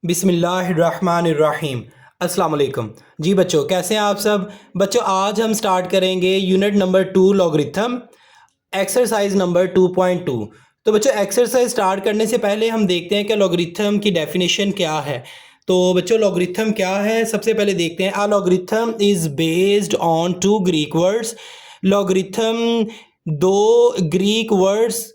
बिस्मिल्लाहिर्रहमानिर्रहीम। अस्सलाम वालेकुम। जी बच्चों, कैसे हैं आप सब? बच्चों, आज हम स्टार्ट करेंगे unit number 2 logarithm, exercise number 2.2। तो बच्चों, एक्सरसाइज स्टार्ट करने से पहले हम देखते हैं कि लॉगरिथम की डेफिनेशन क्या है। तो बच्चों, लॉगरिथम क्या है सबसे पहले देखते हैं। A logarithm is based on two Greek words. Logarithm दो ग्रीक वर्ड्स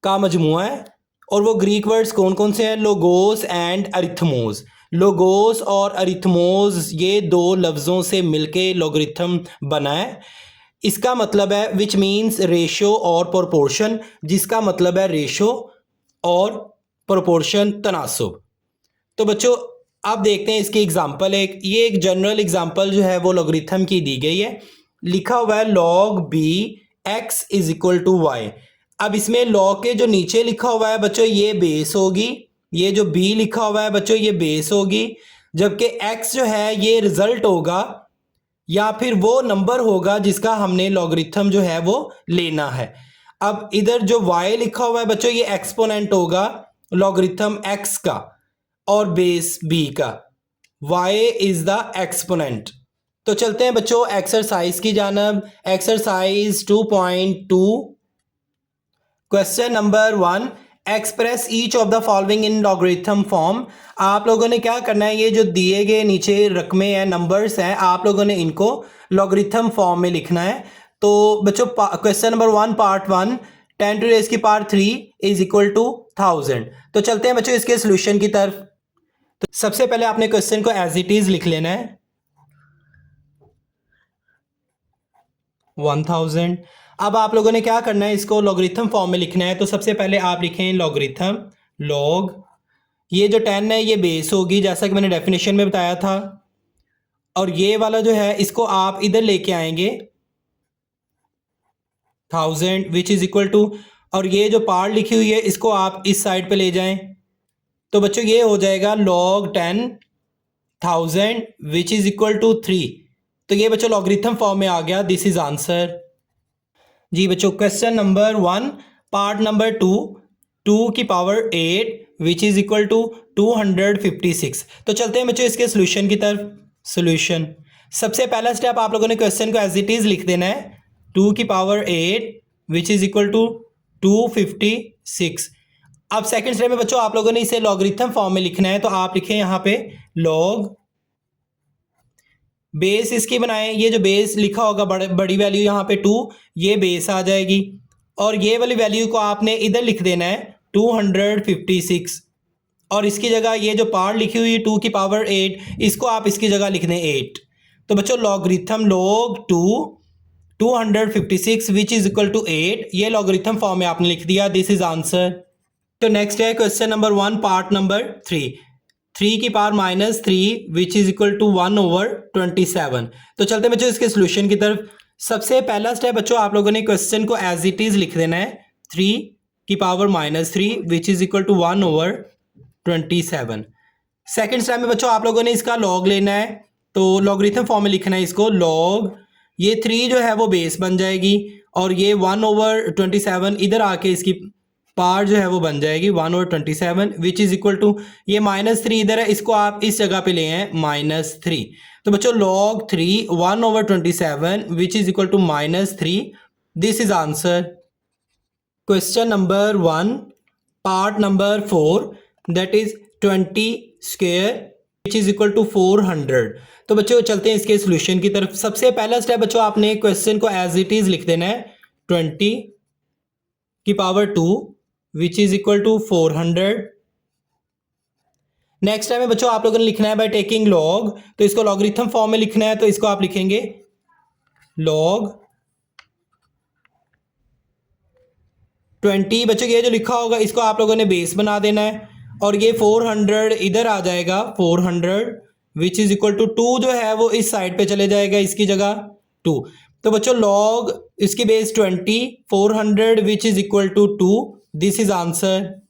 का मजमुआ है। और वो ग्रीक वर्ड्स कौन कौन से हैं? Logos and अरिथमोस। लोगोस और अरिथमोस ये दो लफ्ज़ों से मिलके लॉगरिथम बना है। इसका मतलब है विच मीन्स रेशो और प्रोपोर्शन, जिसका मतलब है रेशो और प्रोपोर्शन, तनासुब। तो बच्चों, आप देखते हैं इसकी एग्जांपल। एक जनरल एग्जांपल जो है वो लॉगरिथम की दी गई है। लिखा हुआ है log b x is equal to Y. अब इसमें log के जो नीचे लिखा हुआ है बच्चों ये बेस होगी, ये जो b लिखा हुआ है बच्चों ये बेस होगी, जबकि x जो है ये रिजल्ट होगा या फिर वो नंबर होगा जिसका हमने लॉगरिथम जो है वो लेना है। अब इधर जो y लिखा हुआ है बच्चों ये एक्सपोनेंट होगा लॉगरिथम x का और बेस b का। y is the exponent. तो चलते हैं बच्चों एक्सरसाइज की जानब। Exercise 2.2, question number 1, express each of the following in logarithm form. आप लोगों ने क्या करना है, ये जो दिए गए नीचे रकमें हैं, नंबर्स हैं, आप लोगों ने इनको लॉगरिथम फॉर्म में लिखना है। तो बच्चों, question number 1 part 1, 10 to raise की पावर 3 इज इक्वल टू 1000। तो चलते हैं बच्चों इसके सोल्यूशन की तरफ। तो सबसे पहले आपने क्वेश्चन को एज इट इज लिख लेना है, 1000। अब आप लोगों ने क्या करना है, इसको लॉगरिथम फॉर्म में लिखना है। तो सबसे पहले आप लिखें लॉगरिथम लॉग, ये जो 10 है ये बेस होगी जैसा कि मैंने डेफिनेशन में बताया था, और ये वाला जो है इसको आप इधर लेके आएंगे 1000 विच इज इक्वल टू, और ये जो पार्ट लिखी हुई है इसको आप इस साइड पे ले जाएं। तो बच्चों ये हो जाएगा log 10,000 which is equal to 3। तो ये बच्चों लॉगरिथम फॉर्म में आ गया। This is answer. जी बच्चों, क्वेश्चन नंबर 1 पार्ट नंबर 2, 2 की power 8 which is equal to 256। तो चलते हैं बच्चों इसके सोल्यूशन की तरफ। सोल्यूशन, सबसे पहला स्टेप आप लोगों ने क्वेश्चन को एज इट इज लिख देना है, 2 की power 8 which is equal to 256। अब सेकंड स्टेप में बच्चों आप लोगों ने इसे लॉगरिथम फॉर्म में लिखना है। तो आप लिखें यहाँ पे लॉग, बेस इसकी बनाएं, ये जो बेस लिखा होगा बड़ी वैल्यू यहाँ पे 2, ये बेस आ जाएगी, और ये वाली वैल्यू को आपने इधर लिख देना है 256, और इसकी जगह ये जो पार्ट लिखी हुई है 2 की पावर 8, इसको आप इसकी जगह लिख दें 8। तो बच्चों logarithm log 256 which is equal to 8, ये लॉगरिथम फॉर्म में आपने लिख दिया। This is answer. तो नेक्स्ट है क्वेश्चन नंबर 1 पार्ट नंबर 3, 3 की power -3 which is equal to 1/27। तो चलते बच्चों इसके सोल्यूशन की तरफ। सबसे पहला स्टेप बच्चों आप लोगों ने क्वेश्चन को एज इट इज लिख देना है, 3 की power -3 which is equal to 1/27। Second step में बच्चों आप लोगों ने इसका लॉग लेना है। तो लॉगरिथम फॉर्म में लिखना है इसको लॉग, ये 3 जो है वो बेस बन जाएगी, और ये 1/27 इधर आके इसकी पार्ट जो है वो बन जाएगी 1/27 विच इज इक्वल टू, ये -3 इधर है, इसको आप इस जगह पे ले हैं -3। तो बच्चों log 3 1/27 which is equal to -3। This is answer. Question number 1 part number 4, that is 20 square which is equal to 400। तो बच्चों चलते हैं इसके सोल्यूशन की तरफ। सबसे पहला स्टेप बच्चों आपने क्वेश्चन को एज इट इज लिख देना है, 20 की power 2 which is equal to 400। Next time में बच्चों आप लोगों ने लिखना है बाय टेकिंग लॉग। तो इसको लॉगरिथम फॉर्म में लिखना है, तो इसको आप लिखेंगे लॉग 20। बच्चों ये जो लिखा होगा इसको आप लोगों ने बेस बना देना है, और ये 400 इधर आ जाएगा 400 विच इज इक्वल टू 2 जो है वो इस साइड पे चले जाएगा, इसकी जगह 2। तो बच्चों लॉग इसकी base 20, 400 which is equal to 2। This is answer.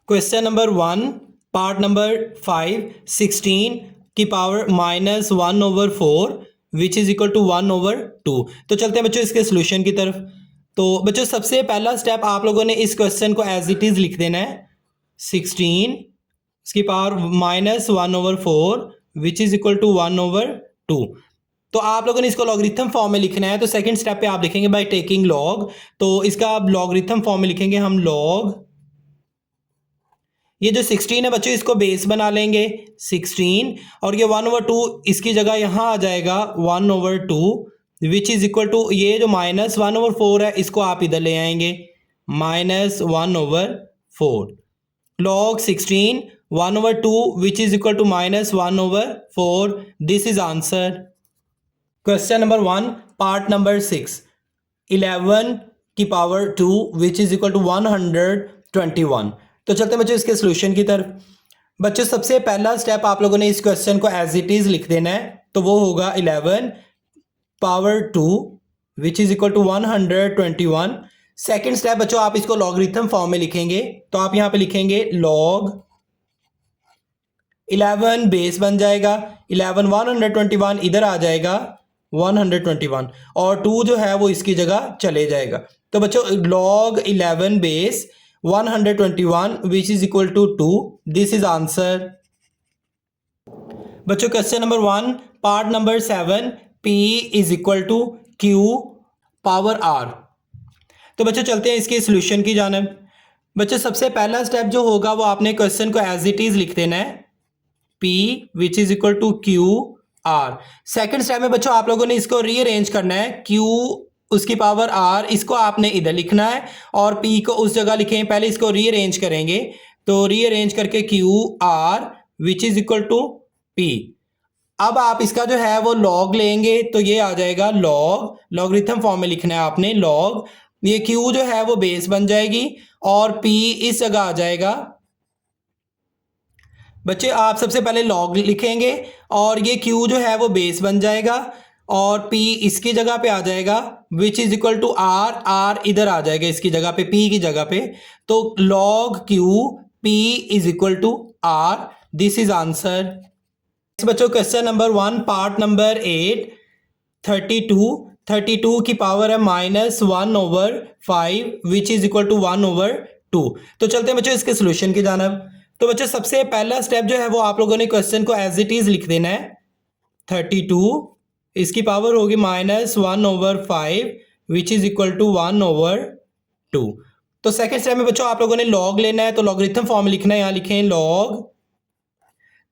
Question number 1 part number 5, 16 की power -1/4 which is equal to 1/2। तो चलते हैं बच्चों इसके सोल्यूशन की तरफ। तो बच्चों सबसे पहला स्टेप आप लोगों ने इस क्वेश्चन को एज इट इज लिख देना है, 16 इसकी power -1/4 which is equal to 1/2। तो आप लोगों ने इसको लॉगरिथम फॉर्म में लिखना है। तो सेकंड स्टेप पे आप लिखेंगे बाय टेकिंग लॉग। तो इसका आप लॉगरिथम फॉर्म में लिखेंगे हम लॉग, ये जो 16 है बच्चों इसको बेस बना लेंगे 16, और ये 1/2 इसकी जगह यहाँ आ जाएगा 1/2 विच इज इक्वल टू, ये जो -1/4 है इसको आप इधर ले आएंगे -1/4। log 16 1/2 which is equal to -1/4। This is answer. Question number 1 part number 6, 11 की power 2 which is equal to 121। तो चलते हैं बच्चों इसके सोल्यूशन की तरफ। बच्चों सबसे पहला स्टेप आप लोगों ने इस क्वेश्चन को एज इट इज लिख देना है। तो वो होगा 11 power 2 which is equal to 121। Second step बच्चों आप इसको लॉगरिथम फॉर्म में लिखेंगे। तो आप यहां पे लिखेंगे लॉग 11 बेस बन जाएगा 11 121 इधर आ जाएगा 121, और 2 जो है वो इसकी जगह चले जाएगा। तो बच्चों log 11 base 121 which is equal to 2। This is answer. बच्चों question number 1 part number 7, P is equal to Q power R। तो बच्चों चलते हैं इसके सोल्यूशन की जानब। बच्चों सबसे पहला स्टेप जो होगा वो आपने क्वेश्चन को एज इट इज लिख देना है P which is equal to Q R। Second step में बच्चों आप लोगों ने इसको रीअरेंज करना है। Q उसकी पावर R इसको आपने इधर लिखना है और P को उस जगह लिखें। पहले इसको रीअरेंज करेंगे, तो रीअरेंज करके Q R which is equal to P। अब आप इसका जो है वो लॉग लेंगे, तो ये आ जाएगा लॉग, लॉगरिथम फॉर्म में लिखना है आपने लॉग। ये Q जो है वो बेस बन जाएगी और P इस जगह आ जाएगा। बच्चे आप सबसे पहले लॉग लिखेंगे और ये Q जो है वो बेस बन जाएगा और P इसकी जगह पे आ जाएगा which is equal to R। R इधर आ जाएगा इसकी जगह पे, P की जगह पे। तो log Q P is equal to R। This is answer. बच्चों क्वेश्चन नंबर 1 पार्ट नंबर 8, 32 की पावर है -1/5 विच इज इक्वल टू 1/2। तो चलते हैं बच्चों इसके सोल्यूशन की जानब। तो बच्चों सबसे पहला स्टेप जो है वो आप लोगों ने क्वेश्चन को एज इट इज लिख देना है। 32 इसकी पावर होगी -1/5 विच इज इक्वल टू 1/2। तो सेकेंड स्टेप में बच्चों आप लोगों ने लॉग लेना है, तो लॉगरिथम फॉर्म में लिखना है। यहाँ लिखें लॉग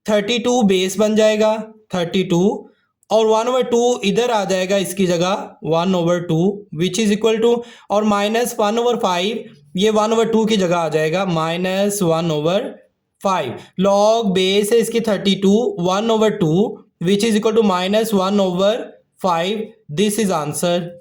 32 बेस बन जाएगा 32 और 1/2 इधर आ जाएगा इसकी जगह 1/2 विच इज इक्वल टू, और -1/5 ये 1/2 की जगह आ जाएगा -1/5। लॉग बेस है इसकी 32 1/2 which is equal to -1/5। This is answer.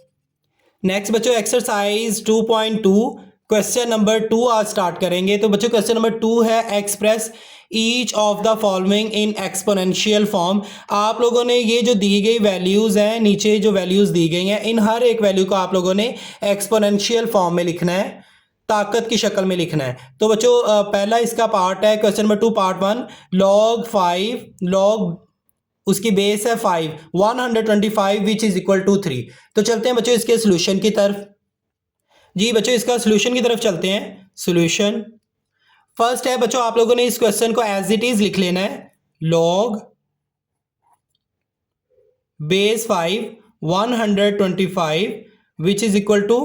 Next बच्चों एक्सरसाइज 2.2 क्वेश्चन नंबर 2 आज स्टार्ट करेंगे। तो बच्चों क्वेश्चन नंबर 2 है express each of the following in exponential form. आप लोगों ने ये जो दी गई वैल्यूज़ हैं, नीचे जो वैल्यूज़ दी गई हैं, इन हर एक वैल्यू को आप लोगों ने एक्सपोनेंशियल फॉर्म में लिखना है, ताकत की शक्ल में लिखना है। तो बच्चों पहला इसका पार्ट है question number 2 part 1 log 5 log उसकी बेस है 5 125 विच इज इक्वल टू 3। तो चलते हैं बच्चों इसके सोल्यूशन की तरफ। जी बच्चों इसका सोल्यूशन की तरफ चलते हैं। सोल्यूशन फर्स्ट है बच्चों आप लोगों ने इस क्वेश्चन को एज इट इज लिख लेना है log base 5 125 which is equal to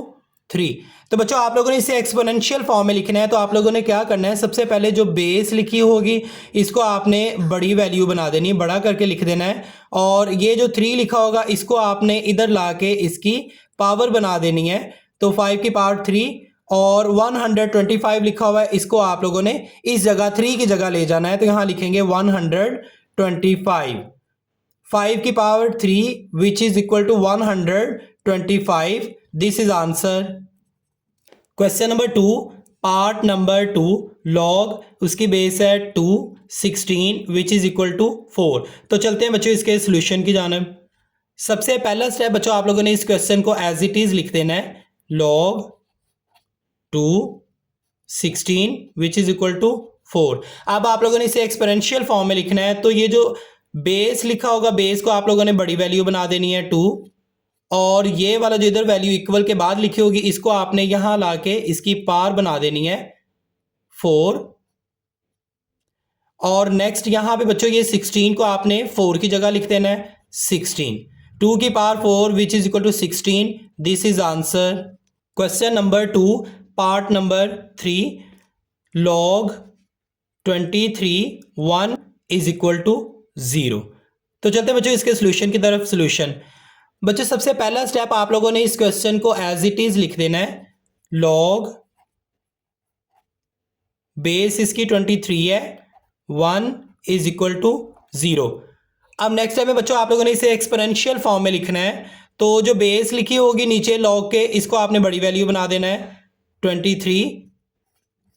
3। तो बच्चों आप लोगों ने इसे एक्सपोनेंशियल फॉर्म में लिखना है। तो आप लोगों ने क्या करना है, सबसे पहले जो बेस लिखी होगी इसको आपने बड़ी वैल्यू बना देनी है, बड़ा करके लिख देना है, और ये जो 3 लिखा होगा इसको आपने इधर ला के इसकी पावर बना देनी है। तो 5 की पावर 3 और 125 लिखा हुआ है इसको आप लोगों ने इस जगह 3 की जगह ले जाना है। तो यहाँ लिखेंगे 125 5 की power 3 which is equal to 125। This is answer. Question number 2 part number 2 log उसकी बेस है 2 16 विच इज इक्वल टू 4। तो चलते हैं बच्चों इसके सोल्यूशन की जानब। सबसे पहला स्टेप बच्चों आप लोगों ने इस क्वेश्चन को एज इट इज लिख देना है log 2 16 which is equal to 4। अब आप लोगों ने इसे एक्सपोनेंशियल फॉर्म में लिखना है। तो ये जो बेस लिखा होगा बेस को आप लोगों ने बड़ी वैल्यू बना देनी है 2, और ये वाला जो इधर वैल्यू इक्वल के बाद लिखी होगी इसको आपने यहां लाके इसकी पावर बना देनी है 4, और नेक्स्ट यहाँ पे बच्चों ये 16 को आपने 4 की जगह लिख देना है 16, 2 की power 4 which is equal to 16, this is answer. Question number 2 part number 3 log 23 1 is equal to 0। तो चलते हैं बच्चों इसके सोल्यूशन की तरफ। सोल्यूशन बच्चों सबसे पहला स्टेप आप लोगों ने इस क्वेश्चन को एज इट इज लिख देना है, लॉग बेस इसकी 23 है 1 इज इक्वल टू 0। अब नेक्स्ट स्टेप में बच्चों आप लोगों ने इसे एक्सपोनेंशियल फॉर्म में लिखना है। तो जो बेस लिखी होगी नीचे लॉग के, इसको आपने बड़ी वैल्यू बना देना है 23,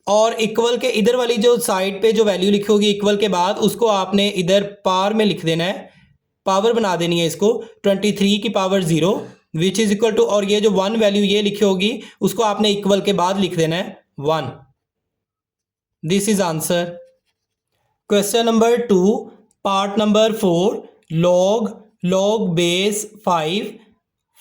और इक्वल के इधर वाली जो साइड पे जो वैल्यू लिखी होगी इक्वल के बाद, उसको आपने इधर पावर में लिख देना है, पावर बना देनी है इसको 23 की power 0 which is equal to, और ये जो 1 वैल्यू ये लिखी होगी उसको आपने इक्वल के बाद लिख देना है 1, this is answer. Question number 2 part number 4 log base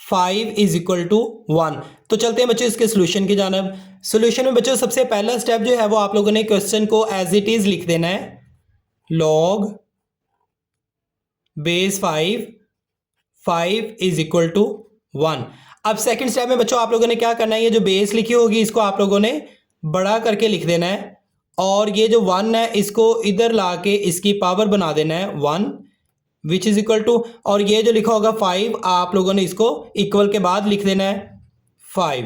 5 is equal to 1। तो चलते हैं बच्चों इसके सोल्यूशन की जानब। सोल्यूशन में बच्चों सबसे पहला स्टेप जो है वो आप लोगों ने क्वेश्चन को एज इट इज लिख देना है, log base 5 is equal to 1। अब सेकंड स्टेप में बच्चों आप लोगों ने क्या करना है, ये जो बेस लिखी होगी इसको आप लोगों ने बड़ा करके लिख देना है, और ये जो 1 है इसको इधर ला के इसकी पावर बना देना है 1 विच इज इक्वल टू, और ये जो लिखा होगा 5 आप लोगों ने इसको इक्वल के बाद लिख देना है 5।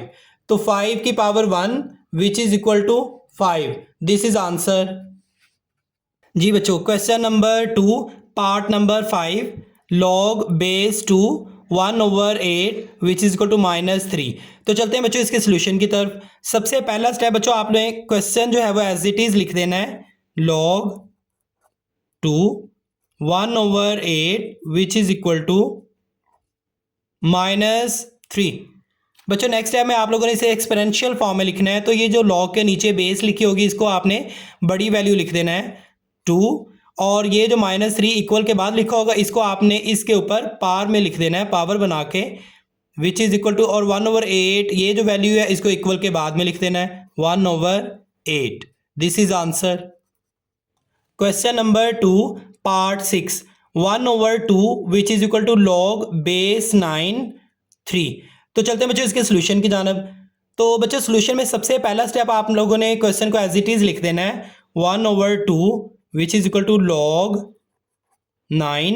तो 5 की power 1 which is equal to 5, this is answer. जी बच्चों question number 2 part number 5 log base 2 1/8 which is equal to -3। तो चलते हैं बच्चों इसके सोल्यूशन की तरफ। सबसे पहला स्टेप बच्चों आपने क्वेश्चन जो है वो एज इट इज लिख देना है, log 2 1/8 which is equal to -3। बच्चों नेक्स्ट स्टेप में आप लोगों ने इसे एक्सपोनेंशियल फॉर्म में लिखना है। तो ये जो लॉग के नीचे बेस लिखी होगी इसको आपने बड़ी वैल्यू लिख देना है 2, और ये जो -3 इक्वल के बाद लिखा होगा इसको आपने इसके ऊपर पावर में लिख देना है, पावर बना के विच इज इक्वल टू, और 1/8 ये जो वैल्यू है इसको इक्वल के बाद में लिख देना है 1/8, this is answer. Question number 2 part 6 1/2 which is equal to log base 9 3। तो चलते हैं बच्चों इसके सोल्यूशन की जानब। तो बच्चों सोल्यूशन में सबसे पहला स्टेप आप लोगों ने क्वेश्चन को एज इट इज लिख देना है, 1/2 which is equal to log 9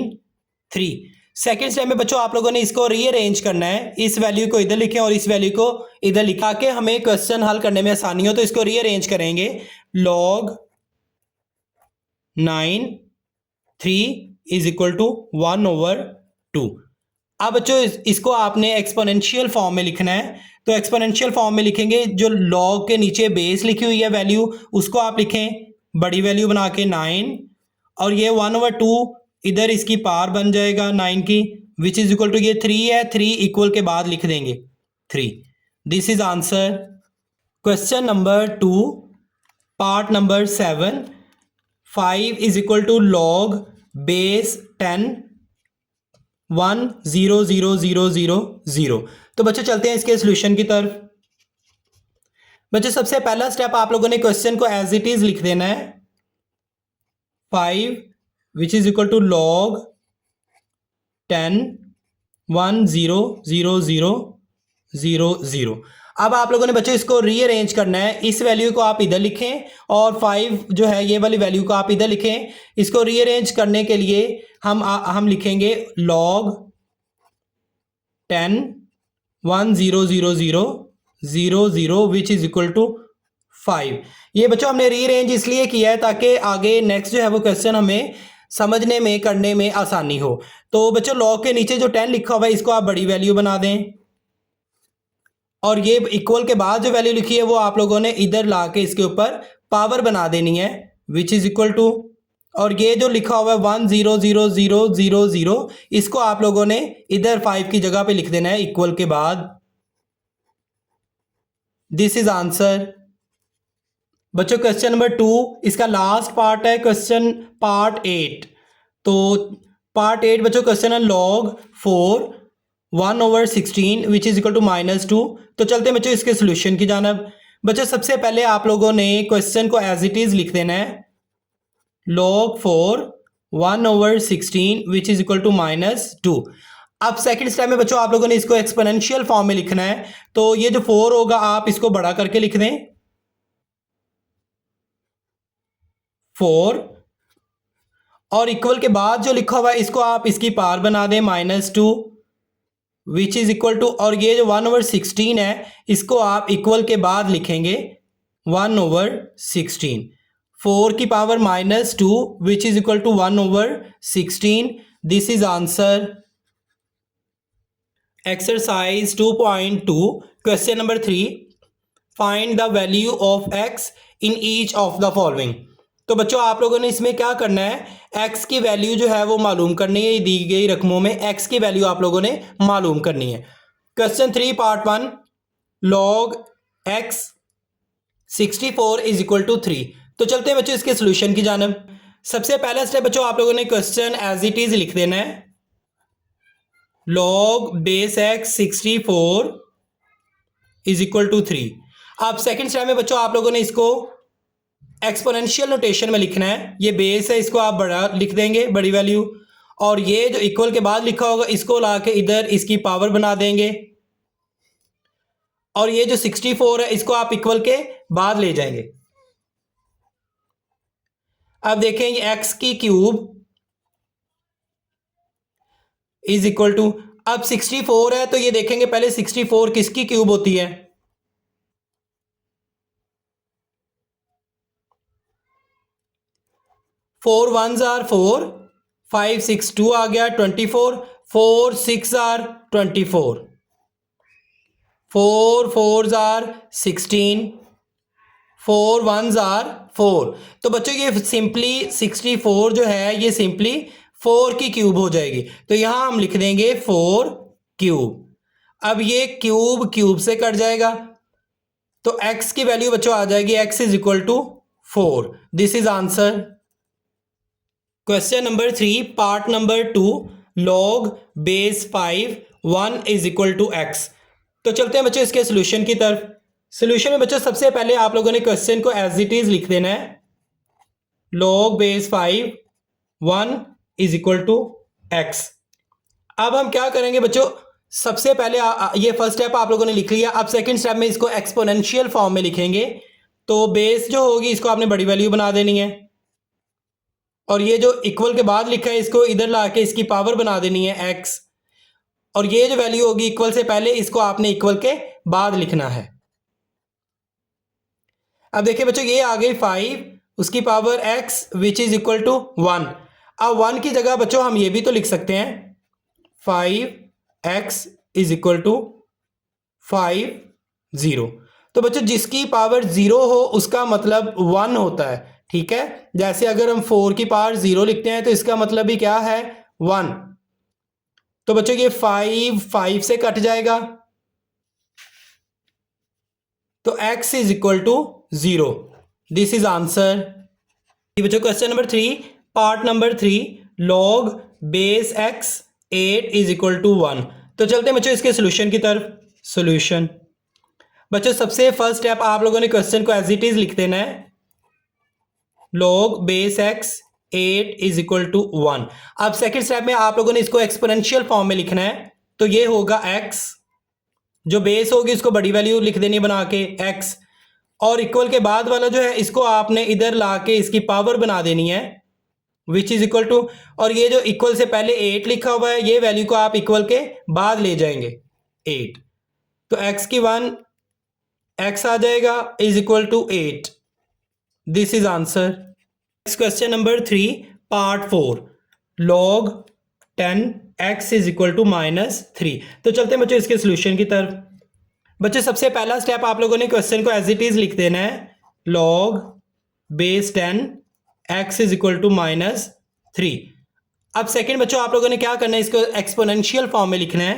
3। Second step में बच्चों आप लोगों ने इसको रीअरेंज करना है, इस वैल्यू को इधर लिखें और इस वैल्यू को इधर लिखा के हमें क्वेश्चन हल करने में आसानी हो। तो इसको रीअरेंज करेंगे, लॉग 9 3 इज इक्वल टू 1/2। अब बच्चों इसको आपने एक्सपोनेंशियल फॉर्म में लिखना है। तो एक्सपोनेंशियल फॉर्म में लिखेंगे, जो लॉग के नीचे बेस लिखी हुई है वैल्यू उसको आप लिखें बड़ी वैल्यू बना के 9, और ये 1/2 इधर इसकी पावर बन जाएगा 9 की विच इज इक्वल टू, ये 3 है 3 इक्वल के बाद लिख देंगे 3, this is answer. Question number 2 part number 7 5 is equal to log base 10 1 0 0 0 0 0। तो बच्चों चलते हैं इसके सोल्यूशन की तरफ। बच्चों सबसे पहला स्टेप आप लोगों ने क्वेश्चन को एज इट इज लिख देना है, 5 which is equal to log 10 1 0 0 0 0 0। अब आप लोगों ने बच्चों इसको रीअरेंज करना है, इस वैल्यू को आप इधर लिखें और 5 जो है ये वाली वैल्यू को आप इधर लिखें। इसको रीअरेंज करने के लिए हम लिखेंगे log 10 1 0 0 0 0 0 which is equal to 5। ये बच्चों हमने रीअरेंज इसलिए किया है ताकि आगे नेक्स्ट जो है वो क्वेश्चन हमें समझने में करने में आसानी हो। तो बच्चों लॉग के नीचे जो 10 लिखा हुआ है इसको आप बड़ी वैल्यू बना दें, और ये इक्वल के बाद जो वैल्यू लिखी है वो आप लोगों ने इधर ला के इसके ऊपर पावर बना देनी है विच इज इक्वल टू, और ये जो लिखा हुआ है 1 0 0 0 0 0 इसको आप लोगों ने इधर 5 की जगह पे लिख देना है इक्वल के बाद, दिस इज आंसर। बच्चों क्वेश्चन नंबर 2 इसका लास्ट पार्ट है क्वेश्चन पार्ट 8। तो पार्ट 8 बच्चों क्वेश्चन है log 4 1/16 which is equal to -2। तो चलते हैं बच्चों इसके सोल्यूशन की जानब। बच्चों सबसे पहले आप लोगों ने क्वेश्चन को एज इट इज लिख देना है, log 4 1/16 which is equal to -2। अब सेकंड स्टेप में बच्चों आप लोगों ने इसको एक्सपोनेंशियल फॉर्म में लिखना है, तो ये जो 4 होगा आप इसको बड़ा करके लिख दें 4, और इक्वल के बाद जो लिखा हुआ है इसको आप इसकी पावर बना दें -2 विच इज इक्वल टू, और ये जो 1/16 है इसको आप इक्वल के बाद लिखेंगे 1/16, 4 की power -2 which is equal to 1/16। This is answer. Exercise 2.2 question number 3, find the value of X in each of the following. तो बच्चों आप लोगों ने इसमें क्या करना है, एक्स की वैल्यू जो है वो मालूम करनी है, दी गई रकमों में एक्स की वैल्यू आप लोगों ने मालूम करनी है। Question 3 part 1, log X 64 is equal to 3। तो चलते हैं बच्चों इसके सोल्यूशन की जानब। सबसे पहला स्टेप बच्चों आप लोगों ने क्वेश्चन एज इट इज लिख देना है, log base X 64 is equal to 3। अब सेकेंड स्टेप में बच्चों आप लोगों ने इसको एक्सपोनेंशियल नोटेशन में लिखना है, ये बेस है इसको आप बड़ा लिख देंगे, बड़ी वैल्यू, और ये जो इक्वल के बाद लिखा होगा इसको लाके इधर इसकी पावर बना देंगे, और ये जो 64 है इसको आप इक्वल के बाद ले जाएंगे। अब देखें ये एक्स की क्यूब इज इक्वल टू, अब 64 है तो ये देखेंगे पहले 64 किसकी क्यूब होती है, 4 1s आर 4, 5 6 2 आ गया 24, 4 6 are 24, 4 4s are 16, 4 1s are 4। तो बच्चों ये सिंपली 64 जो है ये सिंपली 4 की क्यूब हो जाएगी, तो यहां हम लिख देंगे 4 क्यूब। अब ये क्यूब क्यूब से कट जाएगा तो x की वैल्यू बच्चों आ जाएगी x is equal to 4। This is answer. Question number 3 part number 2, log base 5 1 is equal to x। तो चलते हैं बच्चों इसके सोल्यूशन की तरफ। सोल्यूशन में बच्चों सबसे पहले आप लोगों ने क्वेश्चन को एज इट इज लिख देना है, log base 5 1 is equal to x। अब हम क्या करेंगे बच्चों, सबसे पहले ये फर्स्ट स्टेप आप लोगों ने लिख लिया, अब सेकंड स्टेप में इसको एक्सपोनेंशियल फॉर्म में लिखेंगे, तो बेस जो होगी इसको आपने बड़ी वैल्यू बना देनी है, और ये जो इक्वल के बाद लिखा है इसको इधर लाके इसकी पावर बना देनी है x, और ये जो वैल्यू होगी इक्वल से पहले इसको आपने इक्वल के बाद लिखना है। अब देखिए बच्चों ये आ गई 5 उसकी power x which is equal to 1। अब 1 की जगह बच्चों हम ये भी तो लिख सकते हैं 5x इज इक्वल टू 5 0। तो बच्चों जिसकी पावर 0 हो उसका मतलब 1 होता है, ठीक है। जैसे अगर हम 4 की पावर 0 लिखते हैं तो इसका मतलब भी क्या है 1। तो बच्चों ये 5 से कट जाएगा, तो x is equal to 0। This is answer. बच्चों question number 3 part number 3, log base x 8 is equal to 1। तो चलते हैं बच्चों इसके सोल्यूशन की तरफ। सोल्यूशन बच्चों सबसे फर्स्ट स्टेप आप लोगों ने क्वेश्चन को एज इट इज लिख देना है, log base x 8 is equal to 1। अब सेकेंड स्टेप में आप लोगों ने इसको एक्सपोनेंशियल फॉर्म में लिखना है, तो ये होगा x, जो बेस होगी इसको बड़ी वैल्यू लिख देनी बना के x, और इक्वल के बाद वाला जो है इसको आपने इधर ला के इसकी पावर बना देनी है विच इज इक्वल टू, और ये जो इक्वल से पहले 8 लिखा हुआ है ये वैल्यू को आप इक्वल के बाद ले जाएंगे 8, तो x की 1 x आ जाएगा is equal to 8। This is answer. Next question number 3 part 4, log 10 x is equal to -3। तो चलते हैं बच्चों इसके सोल्यूशन की तरफ। बच्चों सबसे पहला स्टेप आप लोगों ने क्वेश्चन को एज इट इज लिख देना है, log base 10 x is equal to -3। अब सेकंड बच्चों आप लोगों ने क्या करना है, इसको एक्सपोनेंशियल फॉर्म में लिखना है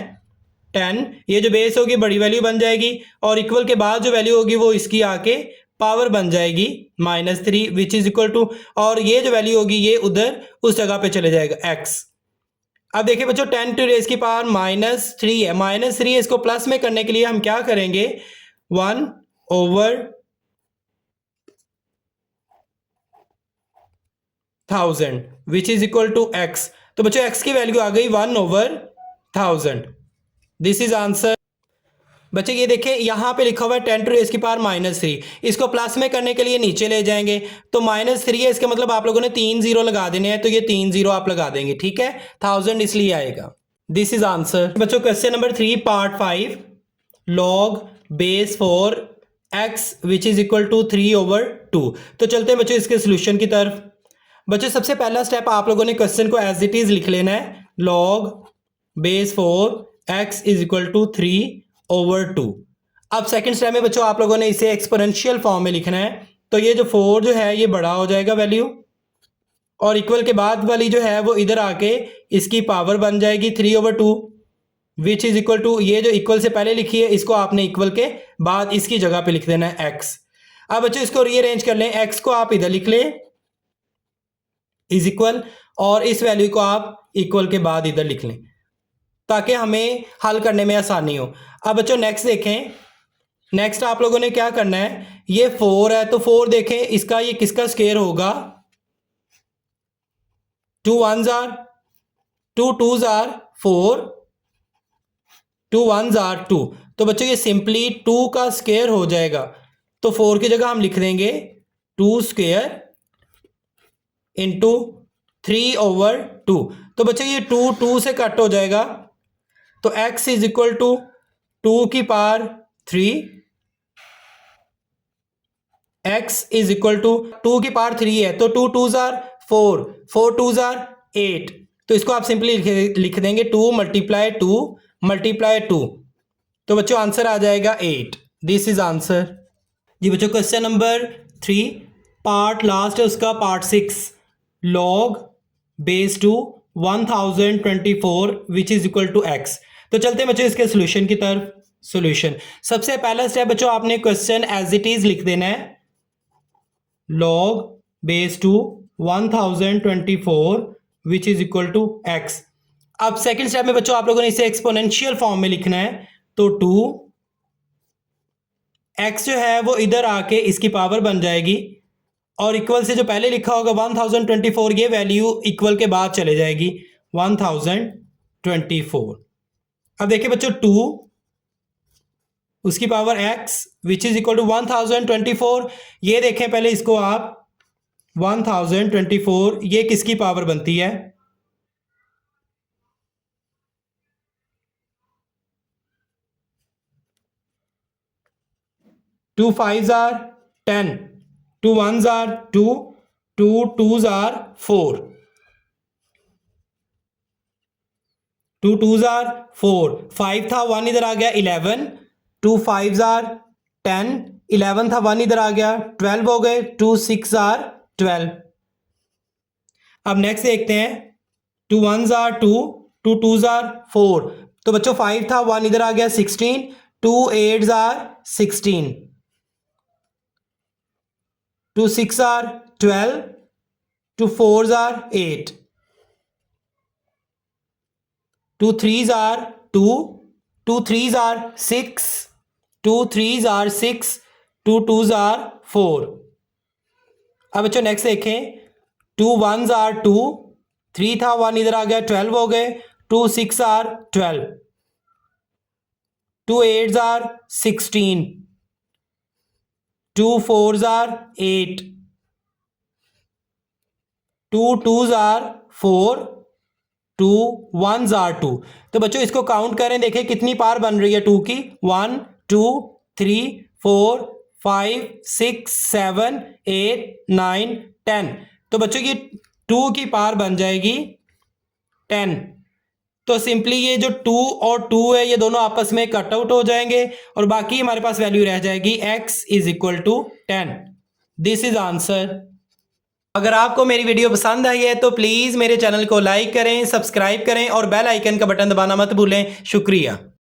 10, ये जो बेस होगी बड़ी वैल्यू बन जाएगी, और इक्वल के बाद जो वैल्यू होगी वो इसकी आके पावर बन जाएगी -3 विच इज इक्वल टू, और ये जो वैल्यू होगी ये उधर उस जगह पे चले जाएगा x। अब देखिए बच्चों 10 टू रेज की पावर -3 है, -3 है, इसको प्लस में करने के लिए हम क्या करेंगे 1 over 1000 which is equal to x। तो बच्चों x की वैल्यू आ गई 1/1000। This is answer. बच्चे ये देखें यहाँ पे लिखा हुआ है 10 टू रेज़ की पावर -3। इसको प्लस में करने के लिए नीचे ले जाएंगे तो -3 है, इसका मतलब आप लोगों ने 3 जीरो लगा देने हैं, तो ये 3 जीरो आप लगा देंगे, ठीक है। 1000 इसलिए आएगा। This is answer. बच्चों question number 3 part 5 log base 4 x which is equal to 3/2। तो चलते हैं बच्चों इसके सोल्यूशन की तरफ। बच्चों सबसे पहला स्टेप आप लोगों ने क्वेश्चन को एज इट इज लिख लेना है। log base 4 x is equal to 3/2। अब सेकंड स्टेप में बच्चों आप लोगों ने इसे एक्सपोनेंशियल फॉर्म में लिखना है। तो ये जो 4 जो है ये बड़ा हो जाएगा वैल्यू, और इक्वल के बाद वाली जो है वो इधर आके इसकी पावर बन जाएगी 3/2 विच इज इक्वल टू, ये जो इक्वल से पहले लिखी है इसको आपने इक्वल के बाद इसकी जगह पे लिख देना है x। अब बच्चों इसको रीअरेंज कर लें, x को आप इधर लिख लें इज इक्वल, और इस वैल्यू को आप इक्वल के बाद इधर लिख लें ताकि हमें हल करने में आसानी हो। अब बच्चों नेक्स्ट देखें, नेक्स्ट आप लोगों ने क्या करना है, ये 4 है तो 4 देखें इसका ये किसका स्क्वायर होगा, 2 1s are 2 2s are 4 2 1s are 2। तो बच्चों ये सिंपली 2 का स्क्वायर हो जाएगा, तो 4 की जगह हम लिख देंगे 2 स्क्वायर इंटू 3/2। तो बच्चों ये 2 2 से कट हो जाएगा, तो x इज इक्वल टू 2 की power 3, x is equal to 2 की पावर 3 है तो 2 2s are 4 4 2s are 8। तो इसको आप सिंपली लिख देंगे 2 मल्टीप्लाई 2 मल्टीप्लाई 2। तो बच्चों आंसर आ जाएगा 8। This is answer. जी बच्चों क्वेश्चन नंबर 3 पार्ट लास्ट है उसका part 6 log base 2 1024 which is equal to x। तो चलते हैं बच्चों इसके सोल्यूशन की तरफ। सोल्यूशन सबसे पहला स्टेप बच्चों आपने क्वेश्चन एज इट इज लिख देना है, log base 2 1024 which is equal to x। अब सेकंड स्टेप में बच्चों आप लोगों ने इसे एक्सपोनेंशियल फॉर्म में लिखना है, तो 2x जो है वो इधर आके इसकी पावर बन जाएगी, और इक्वल से जो पहले लिखा होगा 1024 ये वैल्यू इक्वल के बाद चले जाएगी 1024। अब देखिए बच्चों 2 उसकी power x which is equal to 1024। ये देखें पहले इसको आप 1024 ये किसकी पावर बनती है, 2 5s are 10 2 1s are 2 2 2s are 4 2 2s are 4 5 था 1 इधर आ गया 11 2 5s are 10 11 था 1 इधर आ गया 12 हो गए 2 6 are 12। अब नेक्स्ट देखते हैं 2 1s are 2 2 2s are 4। तो बच्चों 5 था 1 इधर आ गया 16 2 8s are 16 2 6 are 12 2 4s are 8 2 3s are 2 2 3s are 6 2 3s are 6 2 2s are 4। अब बच्चों नेक्स्ट देखें 2 1s are 2 3 था 1 इधर आ गया 12 हो गए 2 6 are 12 2 8s are 16 2 4s are 8 2 2s are 4 2 1s are 2। तो बच्चों इसको काउंट करें, देखें कितनी पावर बन रही है 2 की, 1 2 3 4 5 6 7 8 9 10। तो बच्चों ये 2 की पावर बन जाएगी 10। तो सिंपली ये जो 2 और 2 है ये दोनों आपस में कट आउट हो जाएंगे और बाकी हमारे पास वैल्यू रह जाएगी x is equal to 10। This is answer. अगर आपको मेरी वीडियो पसंद आई है तो प्लीज़ मेरे चैनल को लाइक करें, सब्सक्राइब करें और बेल आइकन का बटन दबाना मत भूलें। शुक्रिया।